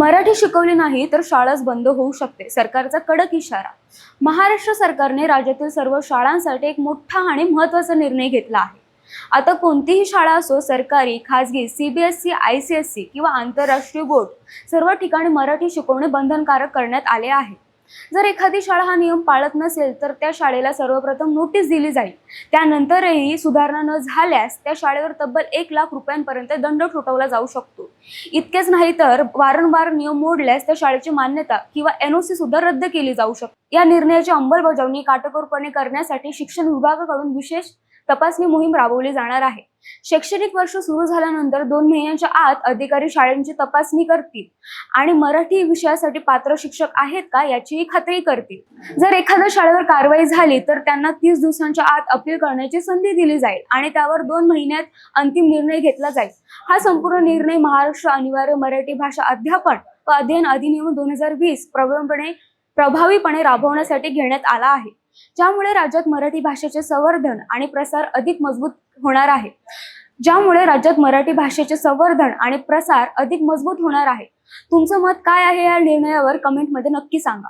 मराठी शिकवली नाही तर शाळाच बंद होऊ शकते, सरकारचा कडक इशारा। महाराष्ट्र सरकारने राज्यातील सर्व शाळांसाठी एक मोठा आणि महत्त्वाचा निर्णय घेतला आहे। आता कोणतीही शाळा असो, सरकारी, खासगी, सीबीएसई, आयसीएसई किंवा आंतरराष्ट्रीय बोर्ड, सर्व ठिकाणी मराठी शिकवणे बंधनकारक करण्यात आले आहे। जर एखादी शाळा हा नियम पाळत नसेल तर त्या शाळेला सर्वप्रथम नोटीस दिली जाईल। त्यानंतरही सुधारणा न झाल्यास त्या शाळेवर तब्बल 1 लाख रुपयांपर्यंत दंड ठोठावला जाऊ शकतो। इतकेच नाही तर वारंवार नियम मोडल्यास त्या शाळेची मान्यता किंवा एनओसी सुद्धा रद्द केली जाऊ शकते। या निर्णयाची अंमलबजावणी काटेकोरपणे करण्यासाठी शिक्षण विभागाकडून विशेष तपासणी मोहीम राबवली जाणार आहे। शैक्षणिक वर्ष सुरू झाल्यानंतर 2 महिन्यांच्या आत अधिकारी शाळेची तपासणी करतील आणि मराठी विषयासाठी पात्र शिक्षक आहेत का याचीही खात्री करतील। जर एखाद्या शाळेवर कारवाई झाली तर त्यांना 30 दिवसांच्या आत अपील करण्याची संधी दिली जाईल आणि त्यावर 2 महिन्यात अंतिम निर्णय घेतला जाईल। हा संपूर्ण निर्णय महाराष्ट्र अनिवार्य मराठी भाषा अध्यापन व अध्ययन अधिनियम 2020 प्रभावीपणे राबवण्यासाठी घेण्यात आला आहे, ज्यामुळे राज्यात मराठी भाषेचे संवर्धन आणि प्रसार अधिक मजबूत होणार आहे। तुमचं मत काय आहे या निर्णयावर कमेंटमध्ये नक्की सांगा।